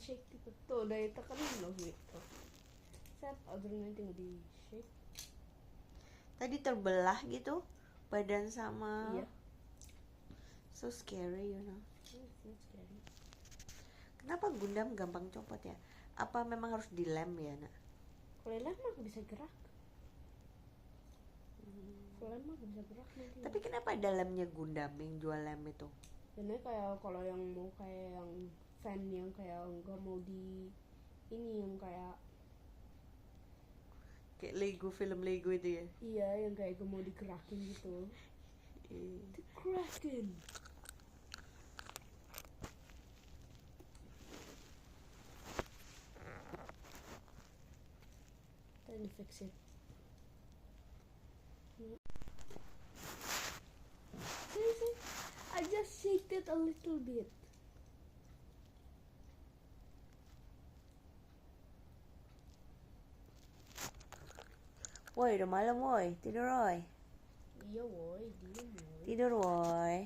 shake gitu tuh, udah ditekenin loh gitu. Set adrenalin tinggal di shake. Tadi terbelah gitu badan sama. Iya. So scary, you know. It's scary. Kenapa Gundam gampang copot ya? Apa memang harus dilem ya, nak? Kalau lem mah bisa gerak. Kalau lem mah bisa gerak nanti. Tapi kenapa ada lemnya Gundam yang jual lem itu? Ini kayak kalau yang mau kayak yang fan yang kayak nggak mau di ini yang kayak Lego, film Lego itu ya? iya yang kayak gak mau digerakin gitu. Digerakin. Then fix it. See, I just shaked it a little bit. Woi, udah malam woi, tidur woi. Iya woi, diem woi. Tidur woi.